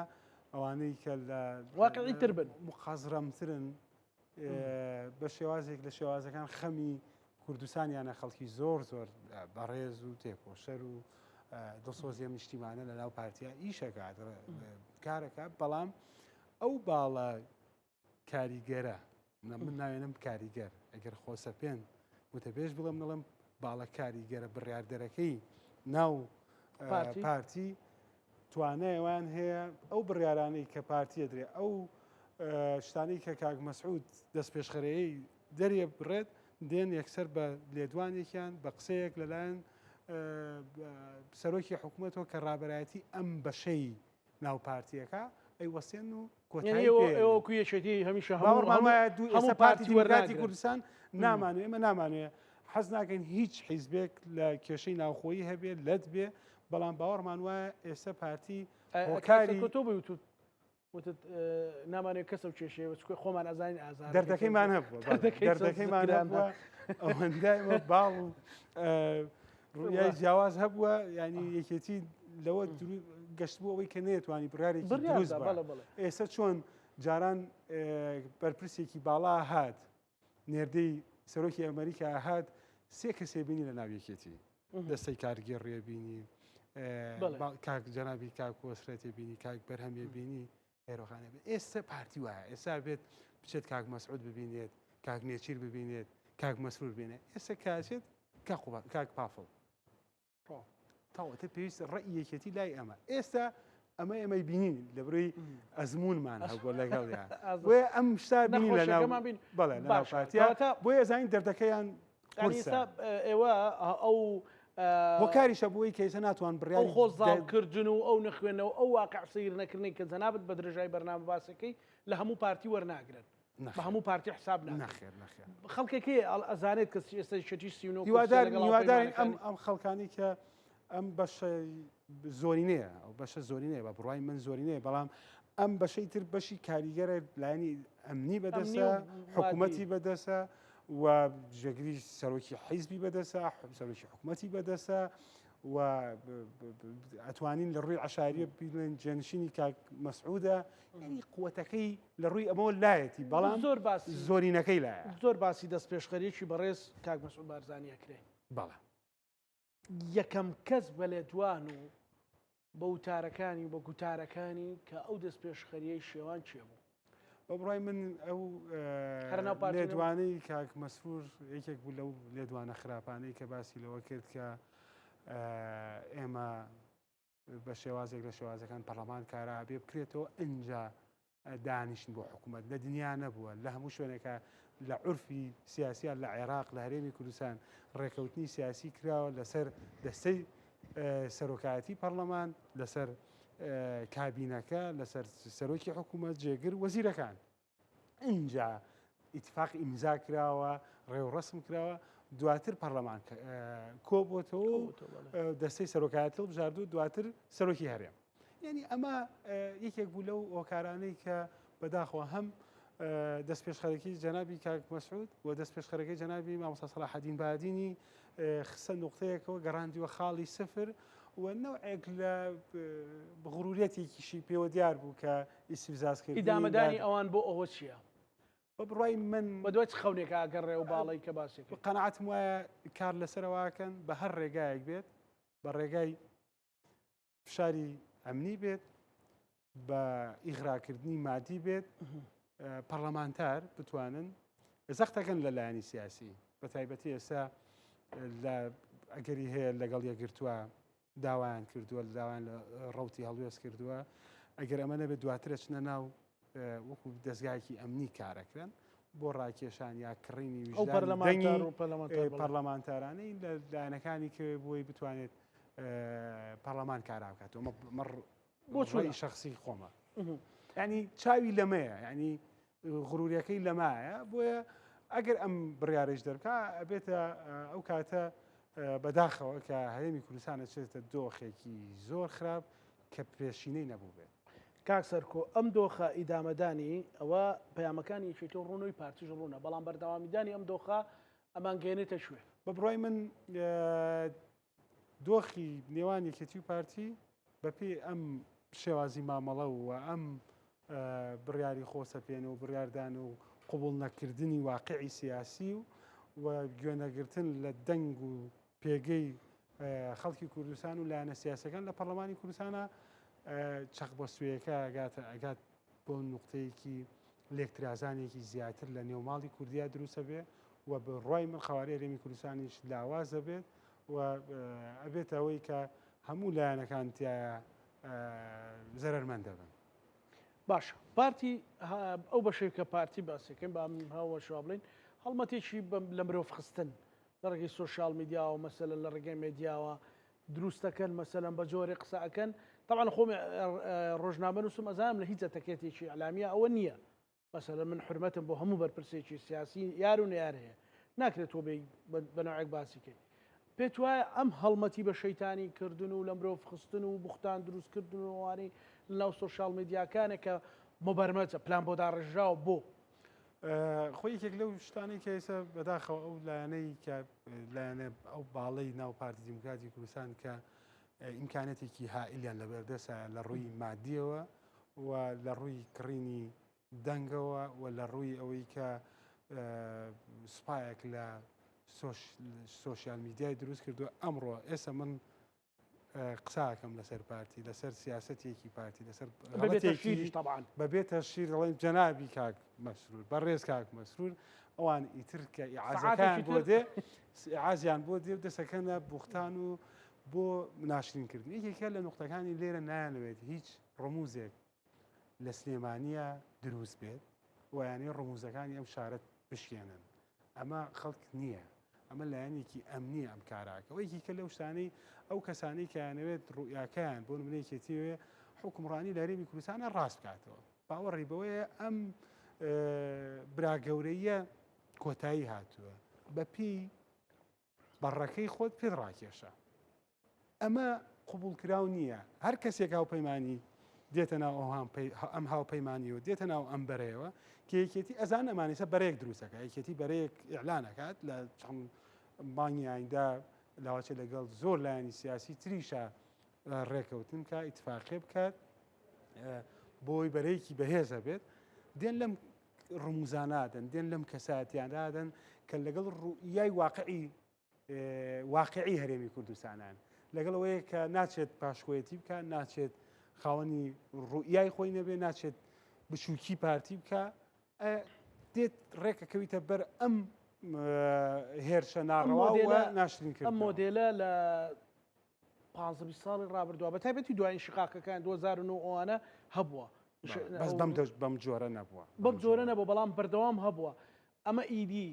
ئەوانەی کە لە واقعی تر بن مقازڕەمترن بە شێوازێک لە شێوازەکان خەمی کوردستانیانە خەڵکی زۆر بەڕێز و تێکۆشەر و دڵسۆزیە نیشتیمانە لە ناو پارتیا ئیشەکات کارەکە. بەڵام ئەو باڵە کاریگەرە من ناوێنم کاریگەر ئەگەر خۆسەپێن وتەبێژ بڵم نڵم باڵە کاریگەرە بڕیاردەرەکەی ناو پارتی توانایەوان هەیە ئەو بڕیارانەی کە پارتیە درێ ئەو شتانەی کە کاک مەسعود دەست پێشخەرەیەی دەرێ بڕێت دێن یەکسەر بە لێدوانێکیان بە قسەیەک لەلایەن سەرۆکی حکوومەتەوە کە ڕابەرایەتی ئەم بەشەی ناو پارتیەکە ئەی وەسێن و کوێچێتی هەمیشە هەموو پارتی دیموکراتی کوردستان نامانوێ ئێمە نامانوێ حەز ناکەین هیچ حیزبێک لە کێشەی ناوخۆیی هەبێت لەت بێ. بەڵام باوەڕمان وایە ئێستا پارتی هۆکاری تۆ وتت نامانێت کەسە و کێشەیە بچکۆی خۆمان ئازانی ئازار دەردەکەیمان هەبووە دەردەکەیمان هەبووە ئەوەندایمە باڵ و ڕوویای جیاواز هەبووە ینی یەکێتی لەوە گەشت بوو ئەوەی کە نێتوانی بڕارێکی دروست ئێستا چۆن جاران بەرپرسێکی باڵا هات نێردەی سەرۆکی ئەمریکا هات سێ کەسێ بینی لە ناویەکێتی دەستەی کارگێر ڕێبینی کاک جەنابی کاک وەسرەتێ بینی کاک بەرهەمێ بینی هێرۆخانە بێت. ئێستا پارتی وایە ئێستا بێت بچێت کاک مەسعود ببینێت کاک نێچیر ببینێت کاک مەسرور بێنێت ئێستا کاچێت کاک پافڵ تاوەتە پێویست ڕێی یەکێتی لای ئەمە. ئێستا ئەمەی بینین لە بڕی ئەزمونمان هەبووە لەگەڵیان بۆیە ئەم شتا بینی لە بەڵێ لە پارتیا بۆیە زانین دەردەکەیان ئێوە ئەو هۆکاریشە بۆی کەیسە ناتوان بڕیان خۆزاڵکردن و ئەو نەخوێنەوە ئەو واقع سیر نەکردنی کە جەنابەت بە درێژای بەرنامە باسەکەی لە هەموو پارتی وەرناگرن بە هەموو پارتی حساب ناخێر خەڵکێکی ئەزانێت کە ئێستا شەتی سیونۆ هیوادارین ئەم خەڵکانی کە ئەم بەشە زۆرینەیە ئەو بەشە زۆرینەیە بە بڕای من زۆرینەیە بەڵام ئەم بەشەی تر بەشی کاریگەرە لایەنی ئەمنی بەدەستە حکوومەتی بەدەستە و ژێگری سەرۆکی حیزبی بەدەستە سەرۆکی حکوومەتی بەدەستە و ئەتوانین لە ڕووی عەشایریە بڵێن جێنشینی کاک مەسعودە ینی قووەتەکەی لە ڕووی ئەمەوە لایەتی بەڵام زۆرینەکەی لایە زۆر باسی دەست پێشخەریەکی بەڕێز کاک مەسعود بارزانیە کرێ. بەڵێ یەکەم کەس بە لێدوان و بە وتارەکانی بە گوتارەکانی کە ئەو دەست پێشخەریەی شێوان چێ بوو بە بڕای من ئەو لێدوانەی کاک مەسرور یەکێک بوو لەو لێدوانە خراپانەی کە باسی لەوە کرد کە ئێمە بە شێوازێک لە شێوازەکان پەرلەمان کارا بێ بکرێتەوە ئەنجا دانیشتن بۆ حکوومەت لە دنیا نەبووە لە هەموو شوێنێکە لە عورفی سیاسیان لە عێراق لە هەرێمی کوردستان ڕێکەوتنی سیاسی کراوە لەسەر دەستەی سەرۆکایەتی پەرلەمان لەسەر کابینەکە لەسەر سەرۆکی حکوومەت جێگر وەزیرەکان ئینجا ئیتفاق ئیمزا کراوە ڕێوڕەسم کراوە دواتر پەرلەمان کۆبووەتەوە دەستەی سەرۆکایەتی بژاردوو دواتر سەرۆکی هەرێم. یعنی ئەمە یەکێک بوو لەو هۆکارانەی کە بەداخەوە هەم دەست پێشخەرەکەی جەنابی کاک مەسعود و دەست پێشخەرەکەی جەنابی مامۆستا سەلاحەدین بەهادینی خسە نوقتەیەکەوە گەڕاندیوە خاڵی سفر و نوعێک لە بغڕورەتێکیشی پێوە دیار بوو کە ئیسیفزازکردنی ئیدامەدانی ئەوان بۆ ئەوە چییە؟ بە بڕای من بە دوای خەونێک ئاگەڕێ و باڵی کە باسێک قەنەعەتم وایە کار لەسەرەوەکەن بە هەر ڕێگایەک بێت بە ڕێگای فشاری ئەمنی بێت بە ئیغراکردنی مادی بێت پەرلەمانتار بتوانن زەختەکەن لە لایەنی سیاسی بە تایبەتی ئێستا ئەگەری هەیە لەگەڵ یەکگرتووە داوایان کردووە لە داوایان لە ڕەوتی هەڵوێز کردووە ئەگەر ئەمە نەبێت دواترە چنە ناو وەکو دەستگایەکی ئەمنی کارەکرن بۆ ڕاکێشان یا کڕینی پەرلەمانتارانەی لە لایەنەکانی کە بۆی بتوانێت پەرلەمان کارا بکاتەوە بۆ شخصی خۆمە ینی چاوی لەمەیە ینی غڕوریەکەی لەمایە بۆیە ئەگەر ئەم بڕیارش دەرکا ئەبێتە ئەو کاتە بەداخەوە کە هەرێمی کوردستانە چێتە دۆخێکی زۆر خراپ کە پێشینەی نەبوو بێت. کاک سەرکۆ ئەم دۆخە ئیدامەدانی ئەوە پەیامەکانی یەکێتی ڕوونەوەی پارتیژ ڕوونە بەڵام بەردەوامیدانی ئەم دۆخە ئەمان گەێنێتە شوێ بە بڕای من دۆخی نێوان یەکێتی و پارتی بەپێ ئەم شێوازی مامەڵە و ئەم بڕیاری خۆسەپێنە و بڕاردان و قوبوڵ نەکردنی واقعی سیاسی و گوێنەگرتن لە دەنگ و پێگەی خەڵکی کوردستان و لایەنە سیاسەکان لە پەرلەمانی کوردستانە چەق بۆ سوێیەکە ئەگات بۆ نوقتەیەکی لێکترازانێکی زیاتر لە نێوماڵی کوردیا دروستە بێ و بە ڕای من خەواری هەرێمی کوردستانیش لاوازە بێت و ئەبێت ئەوەی کە هەموو لایەنەکان تایە زەرمەند دەبن. باشە پارتی ئەو بەشێک کە پارتی باسەکەین با هاوە شوا بڵین هەڵمەتێکی لە مرۆڤ خستن لە ڕێگەی سوۆشال میدیاوە مەسەلەن لە ڕێگەی مێدیاوە دروستەکەن مەسەلەن بە جۆرێ قسەکەن طبعا خۆمی ڕۆژنامە نووسم ئەزانم لە هیچ تەکێتێکی ئەلامیە ئەوە نییە مەسەلەن من حرمەتم بۆ هەموو بەرپرسێکی سیاسی یار و نێیار هەیە ناکرێت تۆ بەناوێک باسیکەی پێت وایە ئەم هەڵمەتی بە شەیتانی کردن و لە مرۆڤ خستن و بوختان دروستکردن و وانەی لەناو سوۆشال میدیاکانە کە مەبەرمەجە پلان بۆ داڕژراوە بۆ خۆی یەکێک لەو شتانی کە ئێستا بەداخەوە ئەو لایەنەی کە لایەنە ئەو باڵەی ناو پارتی دیموکراتی کوردستان کە ئیمکانەتێکی هائیلیان لەبەردەسە لە ڕووی مادیەوە و لە ڕووی کڕینی دەنگەوە و لە ڕووی ئەوەی کە سوپایەک لە سۆشیال میدیای دروست کردووە ئەمڕۆ ئێستا من قساکەم لەسەر پارتی لەسەر سیاسەتێکی پارتی لەسەر بەبێتە شیر دەڵێن جەنابی کاک مەسرور بەڕێز کاک مەسرور ئەوان ئیتر کە ئیعازەکان بۆ دێ ئازیان بۆ دێ و دەسەکەنە بوختان و بۆ ناشرینکردن یەکێکە لە نقطەکانی لێرە نایانەوێت هیچ ڕموزێک لە سلێمانیە دروست بێت ویانەی ڕموزەکانی ئەم شارەت بشکێنن ئەمە خەڵک نییە ئەمە لایەنێکی ئەمنی ئەم کاراکە وەیەکی کە لەو شتانەی ئەو کەسانی کەیانەوێت ڕوئیاکەیان بۆ نمونەیەکێتیوێ حکومڕانی لە هەرێمی کوردستانە ڕاست بکاتەوە باوەڕی بەوەیە ئەم براگەورەیە کۆتایی هاتووە بەپی بەڕەکەی خۆت پێت ڕاکێشە ئەمە قوبوڵکراو نییە هەر کەسێک هاوپەیمانی دێتە ناو ئەم هاوپەیمانی و دێتە ناو ئەم بەرەیەوە کە یەکێتی ئەزان ئەمانیسە بەرەیەک دروستەکە یەکێتی بەرەیەک ئیعلانەکات لە چەند مانگی ئایندا لاوەچە لەگەڵ زۆر لایەنی سیاسی تریشە ڕێکەوتن کە ئیتفاقێ بکات بۆی بەرەیەکی بەهێزە بێت دێن لەم ڕموزانادن دێن لەم کەساتیاندادن کە لەگەڵ ڕوئیای واقعی هەرێمی کوردستانان لەگەڵ ئەوەیە کە ناچێت پاشخۆیەتی بکە ناچێت خاوەنی ڕوئیای خۆی نەبێ ناچێت بچووکی پارتی بکە دێت ڕێکەکەویتە بەر ئەم هێرشە ناڕەوا ناشرین کرد ئەم مۆدێلە لە 15 ساڵی ڕابردووە بە تایبەتی دوایین شقاقەکان 2009 ئەوانە هەبووە بەس بەم جۆرە نەبووە بەم جۆرە نەبوو بەڵام بەردەوام هەبووە ئەمە ئیدی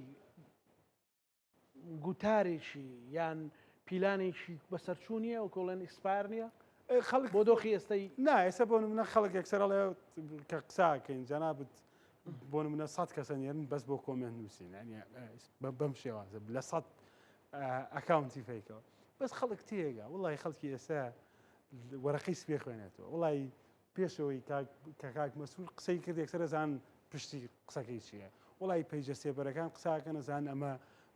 گوتارێکی یان پیلانێکی بەسەرچوونیە و کۆڵێن ئیسپار نییە خەڵک بۆ دۆخی ئێستای نا ئێستا بۆ منە خەڵک یەکسەرڵێ کە قساکەین جەنابەت بۆ منە 100 کەسە نێرن بەس بۆ کۆمنت نووسین بەم شێوازە لە 100 ئەکاونتی فیکەوە بەس خەڵک تێگە وڵی خەڵکی ئێستا وەرەقەی سپێ خوێنێتەوە وڵی پێشەوەی کە کاک مەسوول قسەی کرد یەکسەر زان پشتی قسەکەی چییە وڵی پەیجە سێبەرەکان قساکەنە زان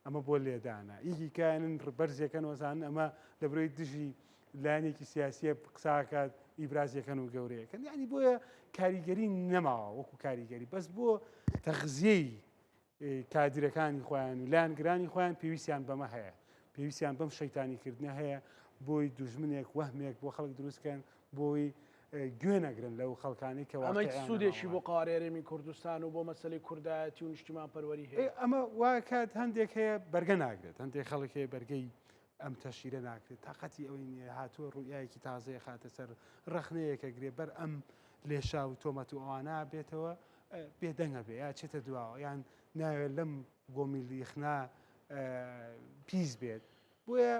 ئەمە بۆ لێدانە ئیگی کایەن بەرزێکەنەوە زان ئەمە لە بڕۆی دژی لایەنێکی سیاسیە قساکات ئیبرازیەکەن و گەورەیەکەن ینی بۆیە کاریگەری نەماوە وەکو کاریگەری بەس بۆ تەغزیەی کادرەکانی خۆیان و لایەنگرانی خۆیان پێویستیان بەمە هەیە پێویستیان بەم شەیتانیکردنە هەیە بۆی دوژمنێک وەهمێک بۆ خەڵک دروستکەن بۆی گوێ نەگرن لەو خەڵکانی کە ئەمە سوودێکی بۆ قاڕێرەمی کوردستان و بۆ مەسلەی کوردایەتی و نیشتیمان پەروەری هەیە ئەمە واکات هەندێک هەیە بەرگە ناگرێت هەندێک خەڵک هەیە بەرگەی ئەم تەشیرە ناکرێت تااقەتی ئەوەی نییە هاتووە ڕوویایەکی تازەیە خاتە سەر ڕخنەیەکە گرێ بەر ئەم لێشا و تۆمەت و ئەوانە بێتەوە بێدەنگە بێ یا چێتە دواوە یان ناوێت لەم گۆمیلیخنا پیس بێت بۆیە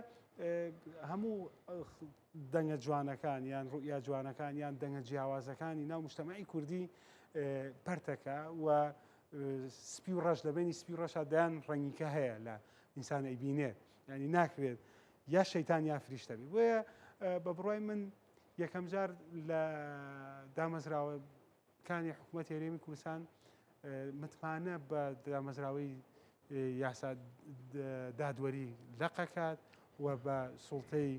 هەموو دەنگە جوانەکان یان ڕوئیا جوانەکان یان دەنگە جیاوازەکانی ناو مجتەمەعی کوردی پەرتەکە و سپی و ڕەش لەبێنی سپی و ڕەشە دایان ڕەنگیکە هەیە لە ئینسان ئەیبینێت ینی ناکرێت یا شەیتان یا فریشتەبی بۆیە بە بڕای من یەکەم جار لە دامەزراوەکانی حکوومەت هێرێمی کوردستان متمانە بە دامەزراوەی یاسا دادوەری لەقەکات و بە سوڵتەی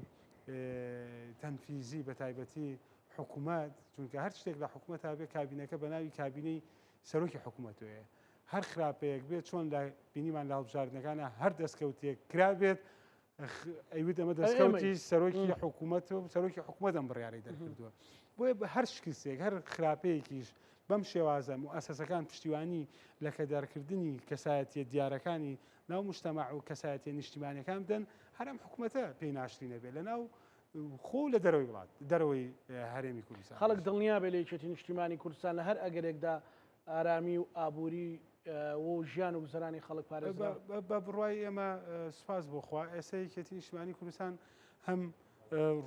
تەنفیزی بە تایبەتی حکوومەت چونکە هەر شتێک لە حکوومەت بێ کابینەکە بە ناوی کابینەی سەرۆکی حکوومەتوەیە هەر خراپەیەک بێت چۆن لە بینیمان لە هەڵبژاردنەکانە هەر دەستکەوتێک کرا بێت ئەیوت ئەمە دەستکەوتی سەرۆکی حکوومەت و سەرۆکی حکوومەت ئەم بڕیارەی دەرکردووە بۆیە بە هەر شکستێک هەر خراپەیەکیش بەم شێوازە مؤسسەکان پشتیوانی لە کەدارکردنی کەسایەتیە دیارەکانی ناو مجتەماع و کەسایەتیە نیشتیمانیەکان بدەن هەرم حکوومەتە پێی ناشری نەبێت لە ناو خۆ لە دەرەوەی وڵات دەرەوەی هەرێمی کوردستان خەڵک دڵنیا بێ لە یەکێتی نیشتیمانی کوردستان لە هەر ئەگەرێکدا ئارامی و ئابووری و ژیان و گوزەرانی خەڵک پارێزرا بە بڕوای ئێمە سوپاس بۆخوا ئێستا یەکێتی نیشتیمانی کوردستان هەم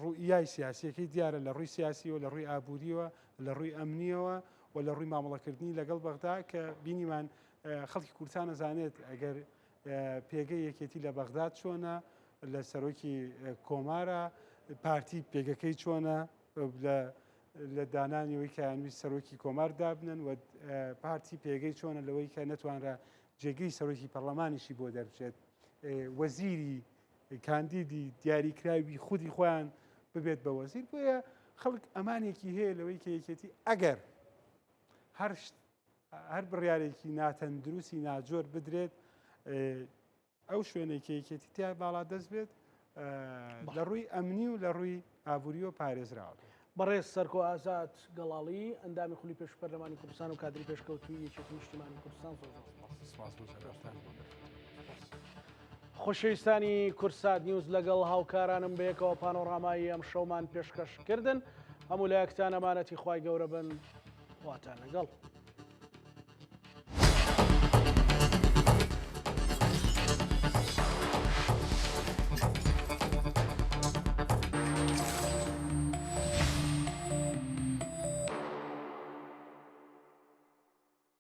ڕوئیای سیاسیەکەی دیارە لە ڕووی سیاسیەوە لە ڕووی ئابووریەوە لە ڕووی ئەمنیەوە و لە ڕووی مامەڵەکردنی لەگەڵ بەغدا کە بینیمان خەڵکی کوردستان ئەزانێت ئەگەر پێگەی یەکێتی لە بەغداد چۆنە لە سەرۆکی کۆمارە پارتی پێگەکەی چۆنە لە دانانیەوەی کە یانویست سەرۆکی کۆمار دابنن و پارتی پێگەی چۆنە لەوەی کە نەتوانرا جێگەی سەرۆکی پەرلەمانیشی بۆ دەربچێت وەزیری کاندیدی دیاریکراوی خودی خۆیان ببێت بە وەزیر بۆیە خەڵک ئەمانێکی هەیە لەوەی کە یەکێتی ئەگەر هەر بڕیارێکی ناتەندروستی ناجۆر بدرێت ئەو شوێنێکی یەکێتی تیا باڵا دەست بێت لە ڕووی ئەمنی و لە ڕووی ئابووری و پارێزراوە بەڕێز سەرکۆ ئازاد گەڵاڵی ئەندامی خولی پێش پەرلەمانی کوردستان و کادری پێشکەوتوی یەکێتی نیشتیمانی کوردستان خۆشەویستانی کورسات نیوز لەگەڵ هاوکارانم بەیەکەوە پانۆڕامایی ئەم شەومان پێشکەشکردن هەموو لایەکتان ئەمانەتی خوای گەورە بن خواتان لەگەڵ